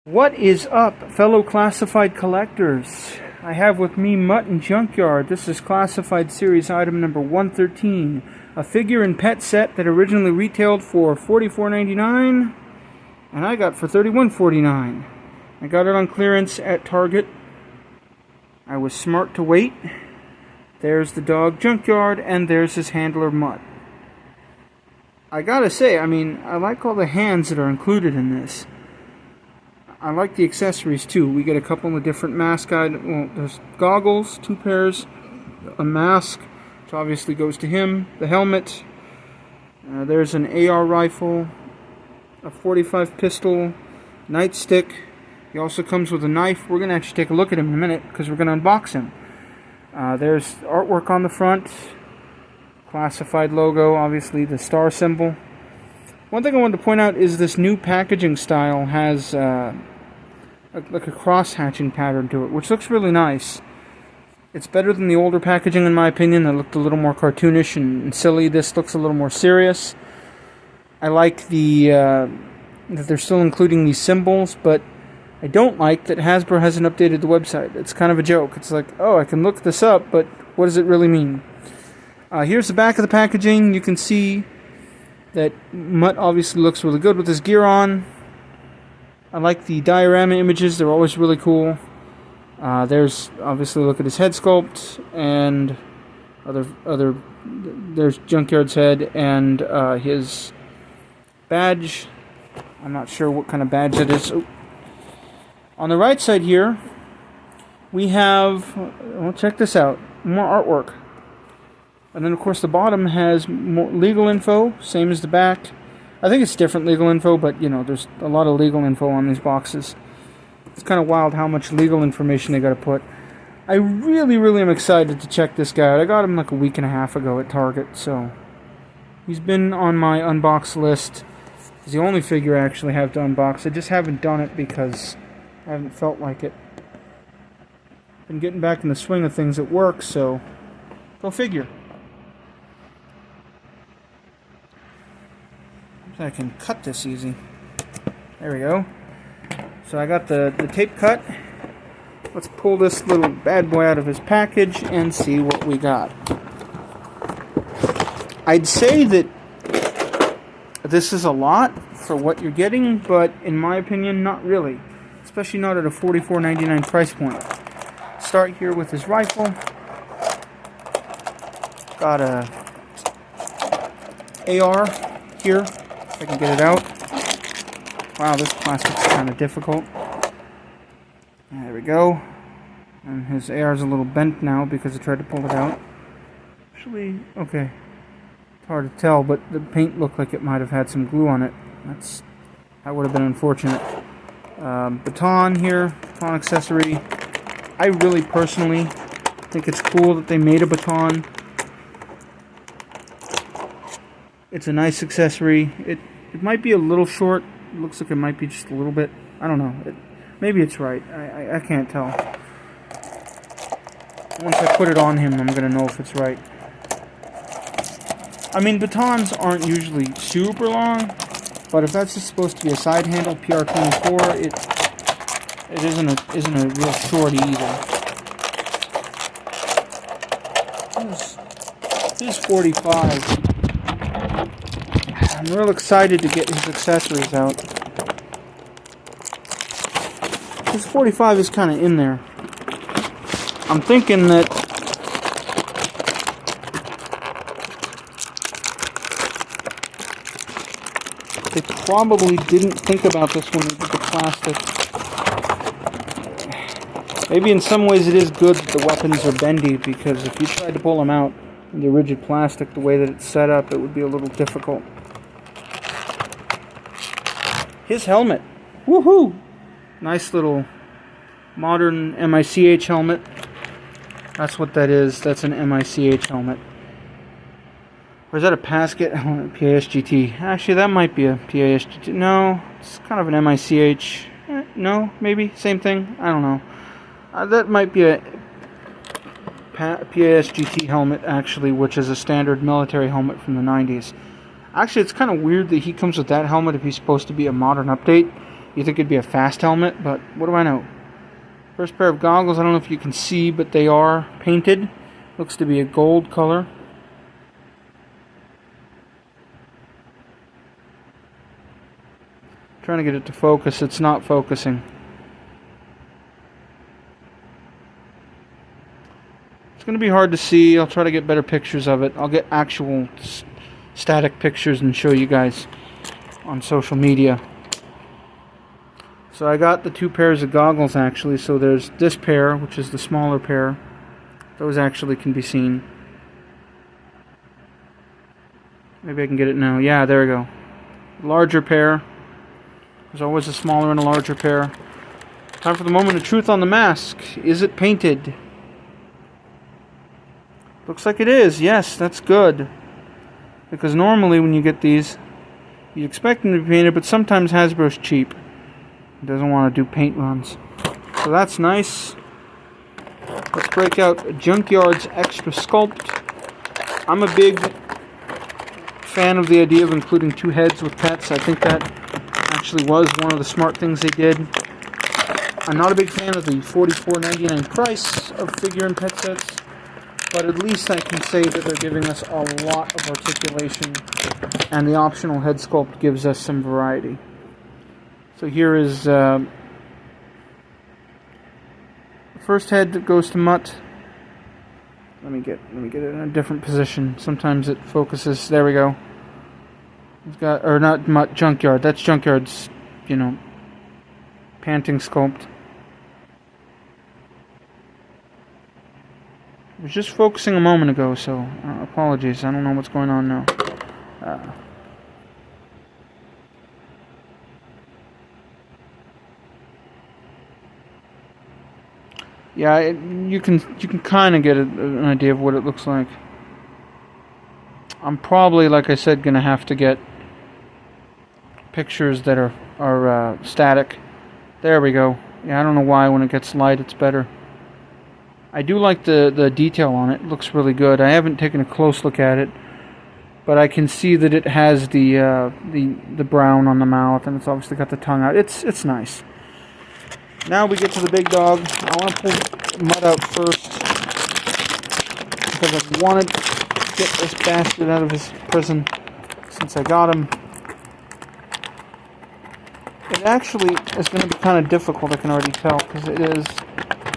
What is up, fellow classified collectors? I have with me Mutt and Junkyard. This is classified series item number 113, a figure and pet set that originally retailed for $44.99 and I got for $31.49. I got it on clearance at Target. I was smart to wait. There's the dog Junkyard and there's his handler Mutt. I gotta say, I like all the hands that are included in this. I like the accessories too. We get a couple of different mascot. Well, there's goggles, 2 pairs, a mask, which obviously goes to him, the helmet. There's an AR rifle, a .45 pistol, nightstick. He also comes with a knife. We're going to actually take a look at him in a minute because we're going to unbox him. There's artwork on the front, classified logo, obviously the star symbol. One thing I wanted to point out is this new packaging style has like a cross-hatching pattern to it, which looks really nice. It's better than the older packaging in my opinion that looked a little more cartoonish and silly. This looks a little more serious. I like that they're still including these symbols, but I don't like that Hasbro hasn't updated the website. It's kind of a joke. It's like, oh, I can look this up, but what does it really mean? Here's the back of the packaging. You can see that Mutt obviously looks really good with his gear on. I like the diorama images. They're always really cool. There's obviously, look at his head sculpt and there's Junkyard's head and his badge. I'm not sure what kind of badge it is. Oh. On the right side here, we have, well, check this out, more artwork. And then, of course, the bottom has more legal info, same as the back. I think it's different legal info, but, you know, there's a lot of legal info on these boxes. It's kind of wild how much legal information they got to put. I really, really am excited to check this guy out. I got him like a week and a half ago at Target, so he's been on my unbox list. He's the only figure I actually have to unbox. I just haven't done it because I haven't felt like it. Been getting back in the swing of things at work, so go figure. I can cut this easy. There we go. So I got the tape cut. Let's pull this little bad boy out of his package and see what we got. I'd say that this is a lot for what you're getting, but in my opinion, not really. Especially not at a $44.99 price point. Start here with his rifle. Got a AR here. If I can get it out. Wow, this plastic's kind of difficult. There we go. And his AR is a little bent now because I tried to pull it out. Actually, okay. It's hard to tell, but the paint looked like it might have had some glue on it. That would have been unfortunate. Baton here, baton accessory. I really personally think it's cool that they made a baton. It's a nice accessory. It might be a little short. It looks like it might be just a little bit. I don't know. Maybe it's right. I can't tell. Once I put it on him, I'm going to know if it's right. I mean, batons aren't usually super long, but if that's just supposed to be a side handle, PR24, it isn't a real shorty either. Here's 45. I'm real excited to get his accessories out. His 45 is kind of in there. I'm thinking that they probably didn't think about this when they did the plastic. Maybe in some ways it is good that the weapons are bendy, because if you tried to pull them out in the rigid plastic the way that it's set up, it would be a little difficult. His helmet. Woohoo! Nice little modern MICH helmet. That's what that is. That's an MICH helmet. Or is that a Pasket? PASGT. Actually, that might be a PASGT. No, it's kind of an MICH. No, maybe. Same thing. I don't know. That might be a PASGT helmet, actually, which is a standard military helmet from the 90s. Actually, it's kind of weird that he comes with that helmet if he's supposed to be a modern update, You think it'd be a fast helmet, but what do I know? First pair of goggles, I don't know if you can see, but they are painted. Looks to be a gold color. Trying to get it to focus, it's not focusing. It's going to be hard to see. I'll try to get better pictures of it. I'll get actual static pictures and show you guys on social media. So I got the 2 pairs of goggles actually. So there's this pair, which is the smaller pair. Those actually can be seen. Maybe I can get it now. Yeah, there we go. Larger pair. There's always a smaller and a larger pair. Time for the moment of truth on the mask. Is it painted? Looks like it is. Yes, that's good. Because normally when you get these, you expect them to be painted, but sometimes Hasbro's cheap. It doesn't want to do paint runs. So that's nice. Let's break out Junkyard's Extra Sculpt. I'm a big fan of the idea of including 2 heads with pets. I think that actually was one of the smart things they did. I'm not a big fan of the $44.99 price of figure and pet sets, but at least I can say that they're giving us a lot of articulation, and the optional head sculpt gives us some variety. So here is the first head that goes to Mutt. Let me get it in a different position. Sometimes it focuses. There we go. He's got, or not Mutt, Junkyard. That's Junkyard's, panting sculpt. I was just focusing a moment ago, so apologies. I don't know what's going on now. Yeah, you can kind of get an idea of what it looks like. I'm probably, like I said, gonna have to get pictures that are static. There we go. Yeah, I don't know why when it gets light it's better. I do like the detail on it. It looks really good. I haven't taken a close look at it, but I can see that it has the brown on the mouth, and it's obviously got the tongue out. It's nice. Now we get to the big dog. I want to pull Mutt out first because I've wanted to get this bastard out of his prison since I got him. It actually is going to be kind of difficult, I can already tell, because it is...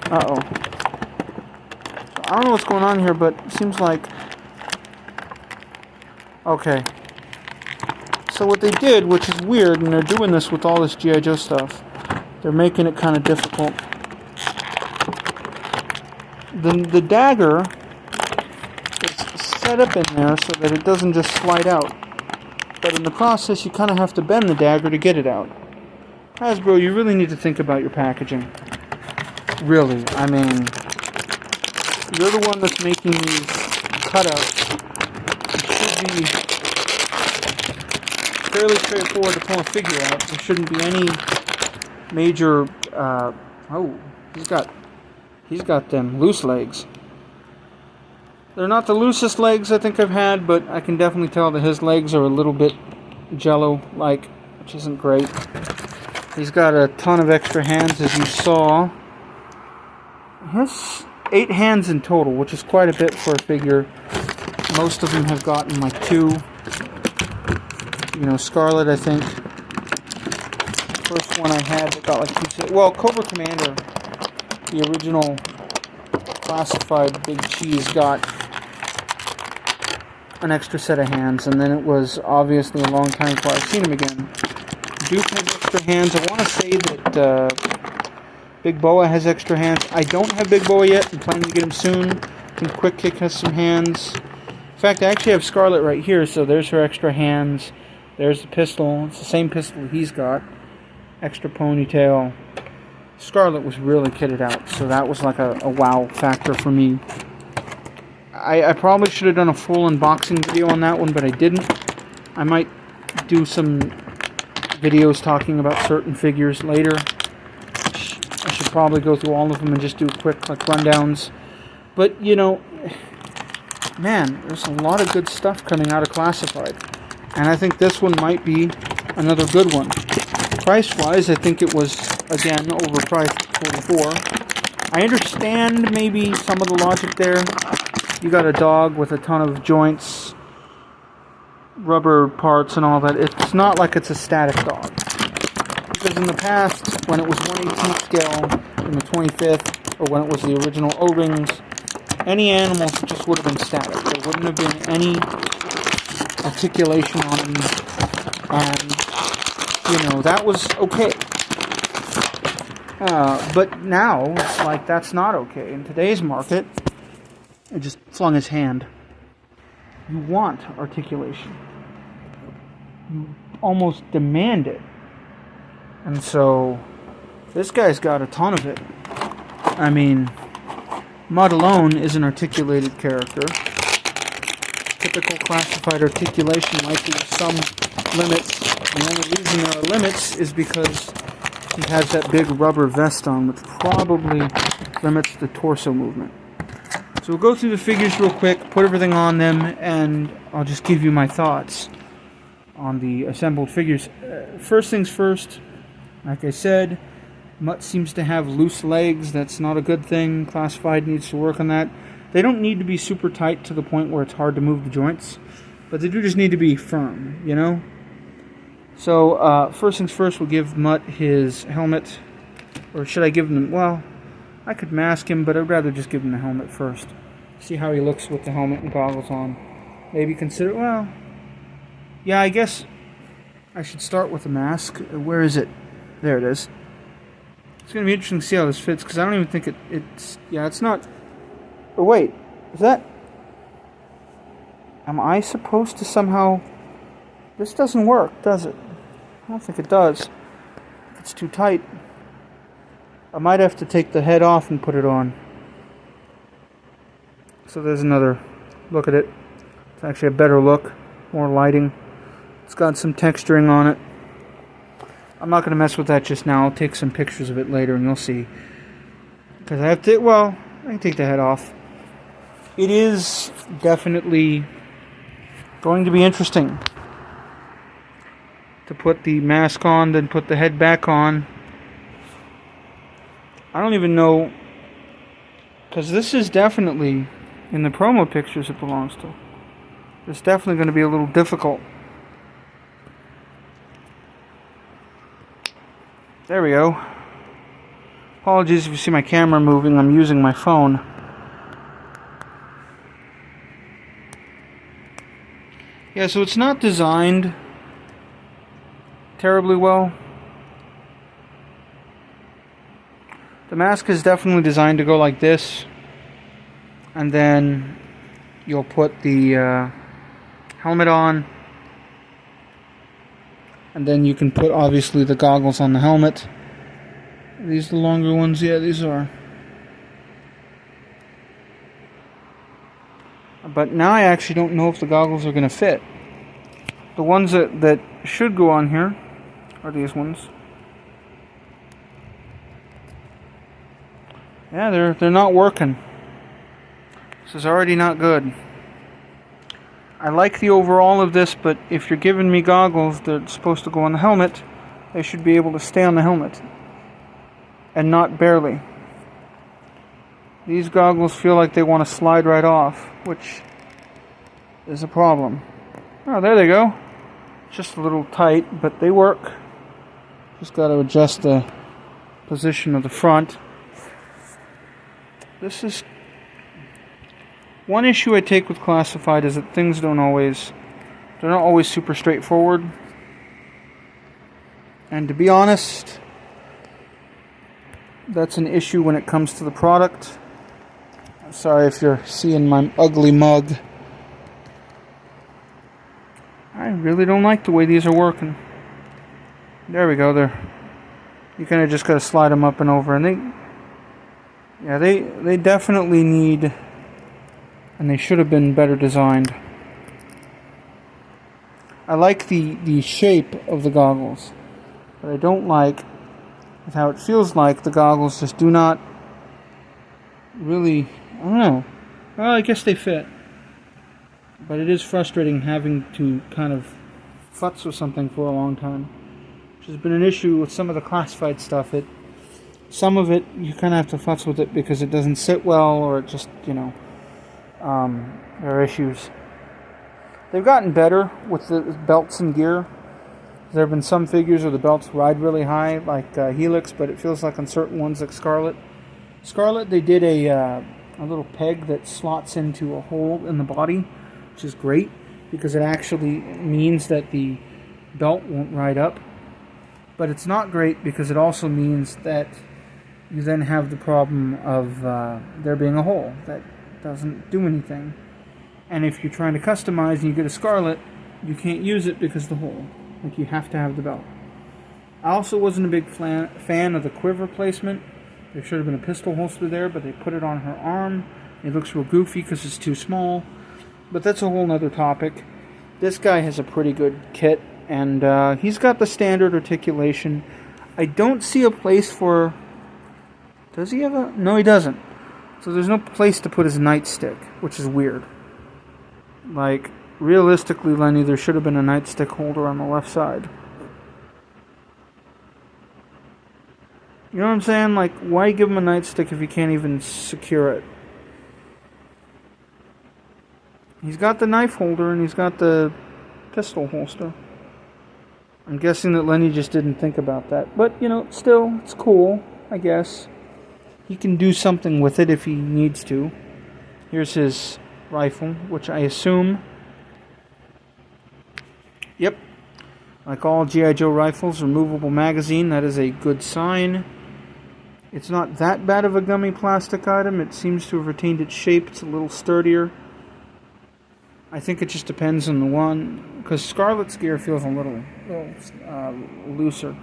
Uh-oh. So I don't know what's going on here, but it seems like... Okay. So what they did, which is weird, and they're doing this with all this G.I. Joe stuff, they're making it kind of difficult. The dagger is set up in there so that it doesn't just slide out. But in the process, you kind of have to bend the dagger to get it out. Hasbro, you really need to think about your packaging. Really, I mean, you're the one that's making these cutouts. It should be fairly straightforward to pull a figure out. There shouldn't be any major, oh, he's got them loose legs. They're not the loosest legs I think I've had, but I can definitely tell that his legs are a little bit jello-like, which isn't great. He's got a ton of extra hands, as you saw. He has 8 hands in total, which is quite a bit for a figure. Most of them have gotten like 2. Scarlet, I think. First one I had that got like 2. Well, Cobra Commander, the original classified Big Cheese, got an extra set of hands, and then it was obviously a long time before I've seen him again. Duke has extra hands. I want to say that Big Boa has extra hands. I don't have Big Boa yet. I'm planning to get him soon. I think Quick Kick has some hands. In fact, I actually have Scarlet right here, so there's her extra hands. There's the pistol. It's the same pistol he's got. Extra ponytail. Scarlet was really kitted out, so that was like a wow factor for me. I probably should have done a full unboxing video on that one, but I didn't. I might do some videos talking about certain figures later. I should probably go through all of them and just do quick rundowns. But, man, there's a lot of good stuff coming out of Classified. And I think this one might be another good one. price-wise, I think it was, again, overpriced at $44. I understand maybe some of the logic there. You got a dog with a ton of joints, rubber parts and all that. It's not like it's a static dog. Because in the past, when it was 1/18 scale in the 25th, or when it was the original O-rings, any animals just would have been static. There wouldn't have been any articulation on them. And, that was okay. But now, it's like that's not okay. In today's market, I just flung his hand. You want articulation. You almost demand it. And so, this guy's got a ton of it. I mean, Mutt alone is an articulated character. Typical classified articulation might be some limits. And the only reason there are limits is because he has that big rubber vest on, which probably limits the torso movement. So we'll go through the figures real quick, put everything on them, and I'll just give you my thoughts on the assembled figures. First things first, like I said, Mutt seems to have loose legs. That's not a good thing. Classified needs to work on that. They don't need to be super tight to the point where it's hard to move the joints, but they do just need to be firm, So, first things first, we'll give Mutt his helmet. Or should I give him... Well, I could mask him, but I'd rather just give him the helmet first. See how he looks with the helmet and goggles on. Maybe consider... Well, yeah, I guess I should start with the mask. Where is it? There it is. It's going to be interesting to see how this fits, because I don't even think it's... Yeah, it's not... Oh, wait. Is that... Am I supposed to somehow... This doesn't work, does it? I don't think it does. It's too tight. I might have to take the head off and put it on. So there's another look at it. It's actually a better look. More lighting. It's got some texturing on it. I'm not going to mess with that just now. I'll take some pictures of it later and you'll see. Because I have to... Well, I can take the head off. It is definitely going to be interesting to put the mask on, then put the head back on. I don't even know, because this is definitely, in the promo pictures it belongs to, it's definitely going to be a little difficult. There we go. Apologies if you see my camera moving, I'm using my phone. Yeah, so it's not designed terribly well. The mask is definitely designed to go like this, and then you'll put the helmet on, and then you can put obviously the goggles on the helmet. Are these the longer ones? Yeah, these are. But now I actually don't know if the goggles are going to fit. The ones that should go on here are these ones. Yeah, they're not working. This is already not good. I like the overall of this, but if you're giving me goggles that are supposed to go on the helmet, they should be able to stay on the helmet. And not barely. These goggles feel like they want to slide right off, which is a problem. Oh, there they go. Just a little tight, but they work. Just got to adjust the position of the front. This is... One issue I take with classified is that things they're not always super straightforward. And to be honest, that's an issue when it comes to the product. I'm sorry if you're seeing my ugly mug. I really don't like the way these are working. There we go. You kind of just got to slide them up and over, and they definitely need, and they should have been better designed. I like the shape of the goggles, but I don't like how it feels like the goggles just do not really, I don't know. Well, I guess they fit. But it is frustrating having to kind of futz with something for a long time. which has been an issue with some of the classified stuff. Some of it, you kind of have to futz with it because it doesn't sit well, or it just, there are issues. They've gotten better with the belts and gear. There have been some figures where the belts ride really high, like Helix, but it feels like on certain ones, like Scarlet. Scarlet, they did a little peg that slots into a hole in the body, which is great, because it actually means that the belt won't ride up. But it's not great because it also means that you then have the problem of there being a hole that doesn't do anything. And if you're trying to customize and you get a Scarlet, you can't use it because of the hole. Like, you have to have the belt. I also wasn't a big fan of the quiver placement. There should have been a pistol holster there, but they put it on her arm. It looks real goofy because it's too small. But that's a whole nother topic. This guy has a pretty good kit, and he's got the standard articulation. I don't see a place for... Does he have a... No, he doesn't. So there's no place to put his nightstick, which is weird. Like, realistically, Lenny, there should have been a nightstick holder on the left side. You know what I'm saying? Like, why give him a nightstick if you can't even secure it? He's got the knife holder and he's got the pistol holster. I'm guessing that Lenny just didn't think about that. But, still, it's cool, I guess. He can do something with it if he needs to. Here's his rifle, which I assume... Yep. Like all G.I. Joe rifles, removable magazine. That is a good sign. It's not that bad of a gummy plastic item. It seems to have retained its shape. It's a little sturdier. I think it just depends on the one, because Scarlet's gear feels a little looser.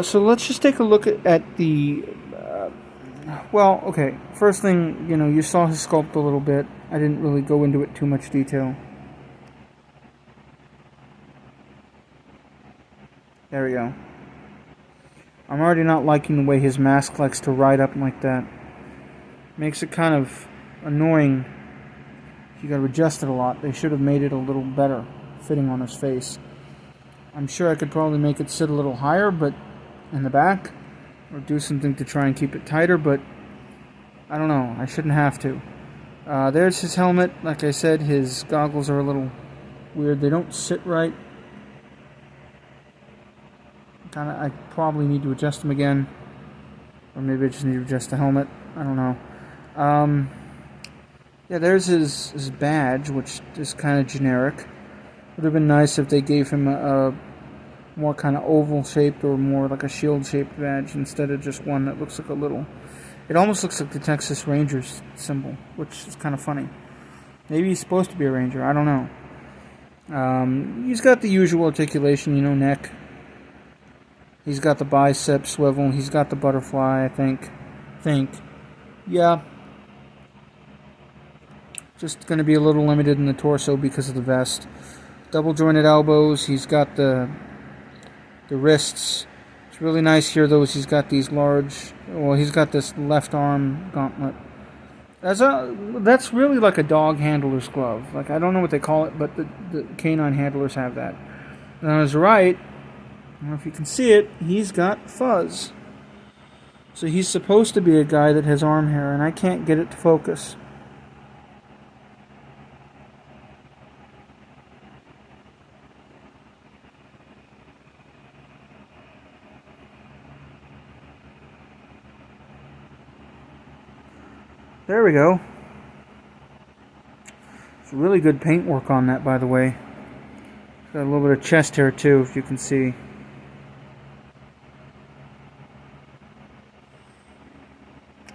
So let's just take a look at the... well, okay. First thing, you saw his sculpt a little bit. I didn't really go into it too much detail. There we go. I'm already not liking the way his mask likes to ride up like that. Makes it kind of annoying. You gotta adjust it a lot. They should have made it a little better fitting on his face. I'm sure I could probably make it sit a little higher, but in the back, or do something to try and keep it tighter, but I don't know. I shouldn't have to. There's his helmet. Like I said, his goggles are a little weird. They don't sit right. I probably need to adjust them again, or maybe I just need to adjust the helmet. I don't know. Yeah, there's his badge, which is kind of generic. Would have been nice if they gave him a more kind of oval shaped or more like a shield shaped badge instead of just one that looks like a little... It almost looks like the Texas Rangers symbol, which is kind of funny. Maybe he's supposed to be a Ranger, I don't know. He's got the usual articulation, neck. He's got the bicep swivel. He's got the butterfly, I think. Yeah. Just going to be a little limited in the torso because of the vest. Double jointed elbows. He's got the wrists. It's really nice here, though, is he's got these large... Well, he's got this left arm gauntlet. That's really like a dog handler's glove. Like, I don't know what they call it, but the canine handlers have that. And on his right... I don't know if you can see it, he's got fuzz. So he's supposed to be a guy that has arm hair, and I can't get it to focus. There we go. It's really good paint work on that, by the way. Got a little bit of chest hair, too, if you can see.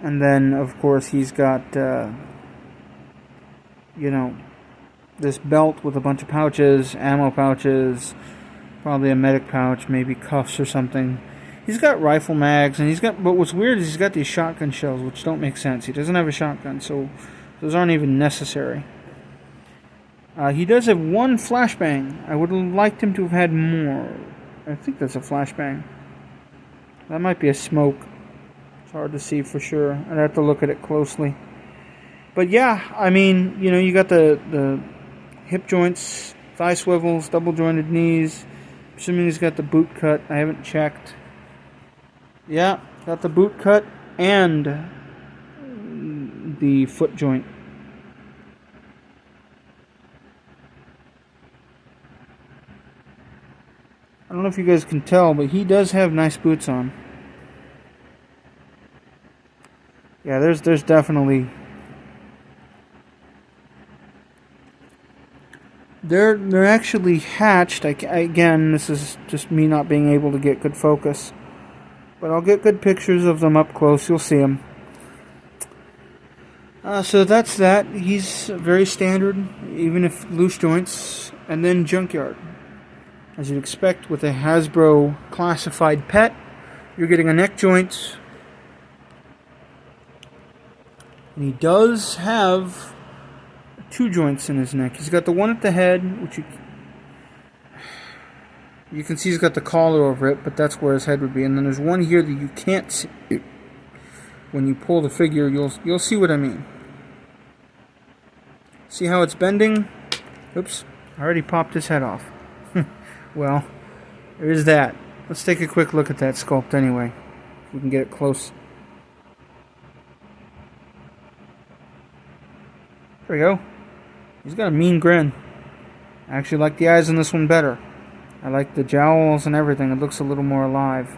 And then, of course, he's got, this belt with a bunch of pouches, ammo pouches, probably a medic pouch, maybe cuffs or something. He's got rifle mags, and but what's weird is he's got these shotgun shells, which don't make sense. He doesn't have a shotgun, so those aren't even necessary. He does have one flashbang. I would have liked him to have had more. I think that's a flashbang. That might be a smoke. It's hard to see for sure. I'd have to look at it closely. But yeah, I mean, you got the hip joints thigh swivels, double jointed knees. Assuming he's got the boot cut. I haven't checked. Yeah, got the boot cut and the foot joint. I don't know if you guys can tell, but he does have nice boots on. Yeah, there's definitely... They're actually hatched. Again, this is just me not being able to get good focus. But I'll get good pictures of them up close. You'll see them. So that's that. He's very standard, even if loose joints. And then junkyard. As you'd expect with a Hasbro classified pet, you're getting a neck joint. And he does have 2 joints in his neck. He's got the one at the head, which you can see he's got the collar over it, but that's where his head would be. And then there's one here that you can't see. When you pull the figure, you'll see what I mean. See how it's bending? Oops, I already popped his head off. Well, there is that. Let's take a quick look at that sculpt anyway. If we can get it close. There we go. He's got a mean grin. I actually like the eyes in this one better. I like the jowls and everything. It looks a little more alive.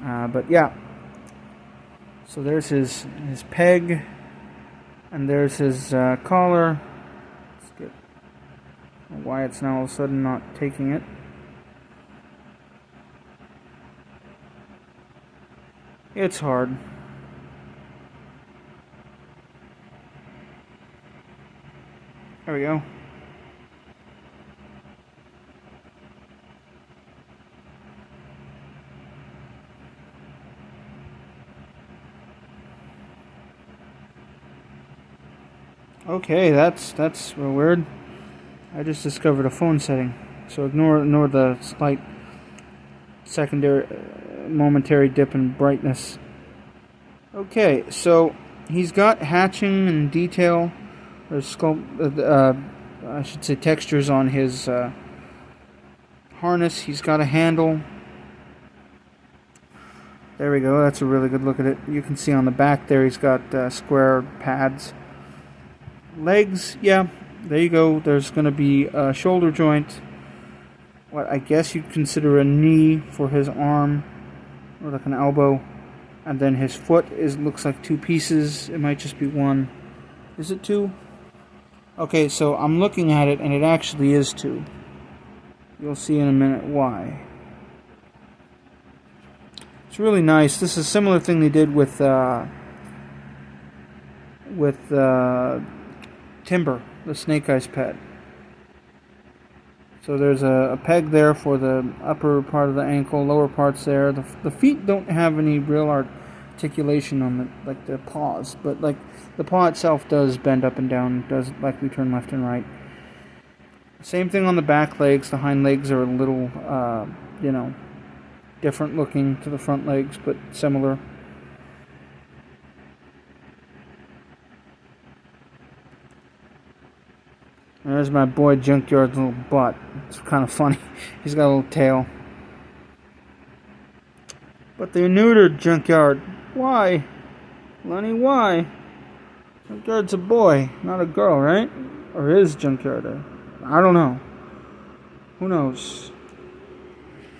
But yeah. So there's his peg. And there's his collar. Let's get why it's now all of a sudden not taking it. It's hard. There we go. Okay, that's real weird. I just discovered a phone setting, so ignore the slight secondary momentary dip in brightness. Okay, so he's got hatching and detail. There's I should say textures on his harness. He's got a handle. There we go. That's a really good look at it. You can see on the back there he's got square pads. Legs, yeah, there you go. There's going to be a shoulder joint. What I guess you'd consider a knee for his arm, or like an elbow. And then his foot looks like 2 pieces. It might just be 1. Is it 2? Okay, so I'm looking at it, and it actually is 2. You'll see in a minute why. It's really nice. This is a similar thing they did with Timber, the Snake Eyes pet. So there's a peg there for the upper part of the ankle, lower parts there. The feet don't have any real articulation on like the paws, but like the paw itself does bend up and down, does likely turn left and right. Same thing on the back legs. The hind legs are a little, different looking to the front legs, but similar. There's my boy Junkyard's little butt. It's kind of funny. He's got a little tail. But they neutered Junkyard. Why? Lenny, why? Junkyard's a boy, not a girl, right? Or is Junkyard I don't know. Who knows?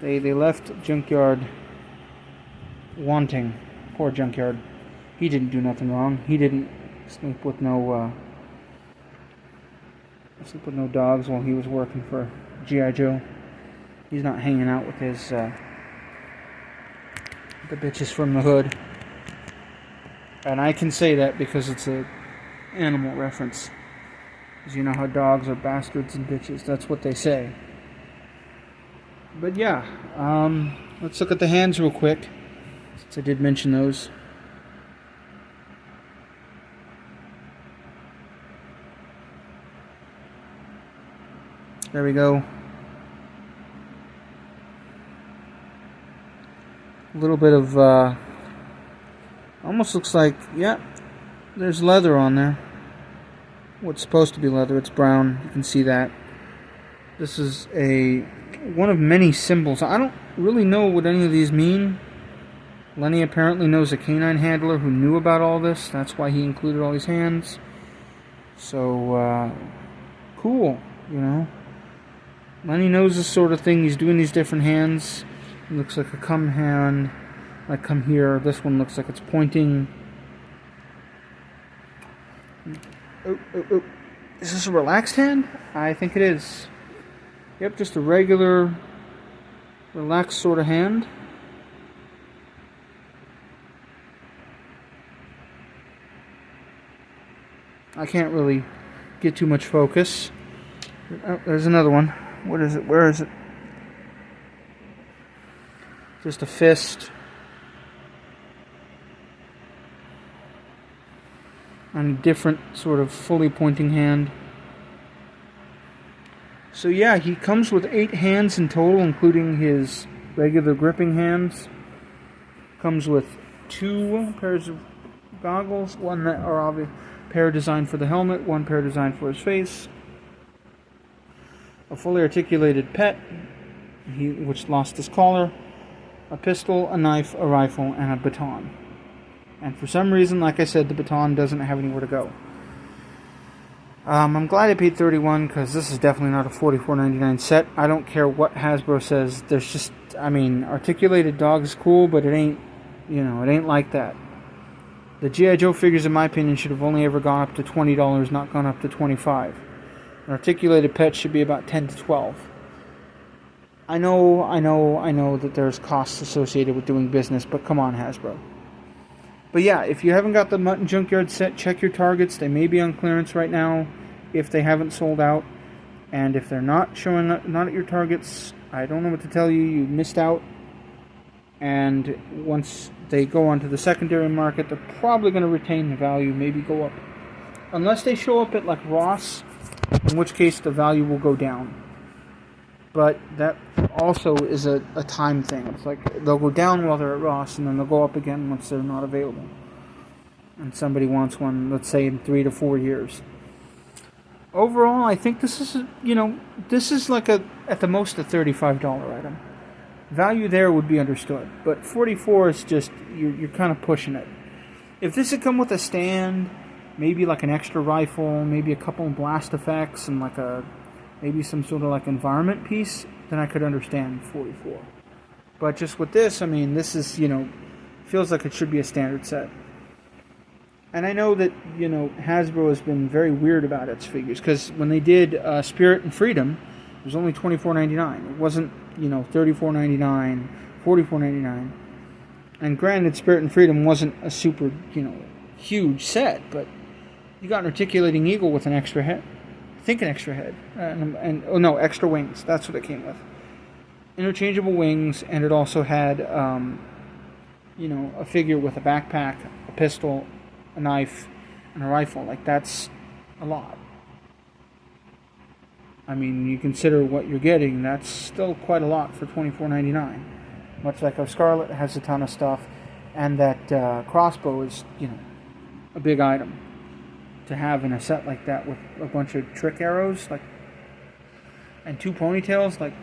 They left Junkyard wanting. Poor Junkyard. He didn't do nothing wrong. He didn't sleep with no dogs while he was working for G.I. Joe. He's not hanging out with his the bitches from the hood. And I can say that because it's a animal reference. Because you know how dogs are bastards and bitches. That's what they say. But yeah, let's look at the hands real quick, since I did mention those. There we go. A little bit of, almost looks like, yeah, there's leather on there. What's supposed to be leather, it's brown, you can see that. This is one of many symbols. I don't really know what any of these mean. Lenny apparently knows a canine handler who knew about all this. That's why he included all these hands. So, cool, you know. Lenny knows this sort of thing. He's doing these different hands. It looks like a come hand. Like come here. This one looks like it's pointing. Oh. Is this a relaxed hand? I think it is. Yep, just a regular, relaxed sort of hand. I can't really get too much focus. Oh, there's another one. What is it? Where is it? Just a fist. And a different sort of fully pointing hand. So yeah, he comes with 8 hands in total, including his regular gripping hands. Comes with 2 pairs of goggles, one that are obvious, pair designed for the helmet, one pair designed for his face. A fully articulated pet, which lost his collar, a pistol, a knife, a rifle, and a baton. And for some reason, like I said, the baton doesn't have anywhere to go. I'm glad I paid $31 because this is definitely not a $44.99 set. I don't care what Hasbro says. There's just, I mean, articulated dog is cool, but it ain't, you know, it ain't like that. The G.I. Joe figures, in my opinion, should have only ever gone up to $20, not gone up to $25. An articulated pet should be about $10 to $12. I know that there's costs associated with doing business, but come on, Hasbro. But yeah, if you haven't got the Mutt and Junkyard set, check your Targets. They may be on clearance right now if they haven't sold out. And if they're not showing up, not at your Targets, I don't know what to tell you. You missed out. And once they go onto the secondary market, they're probably going to retain the value, maybe go up. Unless they show up at like Ross, in which case the value will go down. But that also is a time thing. It's like they'll go down while they're at Ross, and then they'll go up again once they're not available. And somebody wants one, let's say, in 3 to 4 years. Overall, I think this is, you know, this is like at the most a $35 item. Value there would be understood, but $44 is just, you're kind of pushing it. If this had come with a stand, maybe like an extra rifle, maybe a couple of blast effects, and like maybe some sort of like environment piece, then I could understand $44. But just with this, I mean, this is, you know, feels like it should be a standard set. And I know that, you know, Hasbro has been very weird about its figures, because when they did Spirit and Freedom, it was only $24.99. It wasn't, you know, $34.99, $44.99. And granted, Spirit and Freedom wasn't a super, you know, huge set, but you got an articulating eagle with an extra head. I think an extra head. Extra wings. That's what it came with. Interchangeable wings, and it also had, you know, a figure with a backpack, a pistol, a knife, and a rifle. Like, that's a lot. I mean, you consider what you're getting, that's still quite a lot for $24.99. Much like our Scarlet has a ton of stuff, and that crossbow is, you know, a big item to have in a set like that with a bunch of trick arrows, like, and 2 ponytails. Like,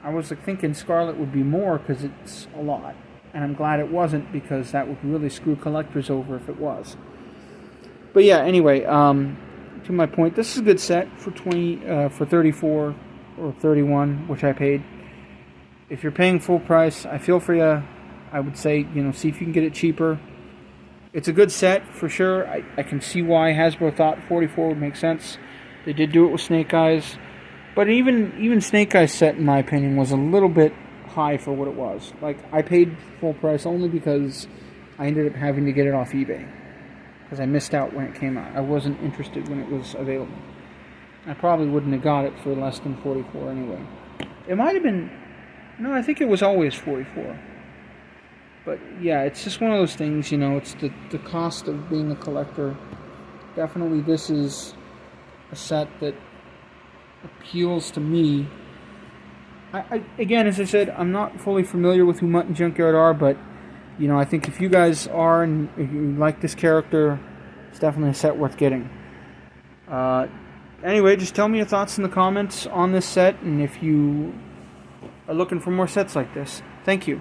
I was like thinking Scarlet would be more because it's a lot, and I'm glad it wasn't, because that would really screw collectors over if it was. But yeah, anyway, to my point, this is a good set for for $34 or $31, which I paid. If you're paying full price, I feel for you. I would say, you know, see if you can get it cheaper. It's a good set for sure. I can see why Hasbro thought $44 would make sense. They did do it with Snake Eyes, but even Snake Eyes set, in my opinion, was a little bit high for what it was. Like, I paid full price only because I ended up having to get it off eBay, because I missed out when it came out. I wasn't interested when it was available. I probably wouldn't have got it for less than $44 anyway. It might have been, no, I think it was always $44. But yeah, it's just one of those things, you know, it's the cost of being a collector. Definitely this is a set that appeals to me. Again, as I said, I'm not fully familiar with who Mutt and Junkyard are, but, you know, I think if you guys are, and if you like this character, it's definitely a set worth getting. anyway, just tell me your thoughts in the comments on this set, and if you are looking for more sets like this. Thank you.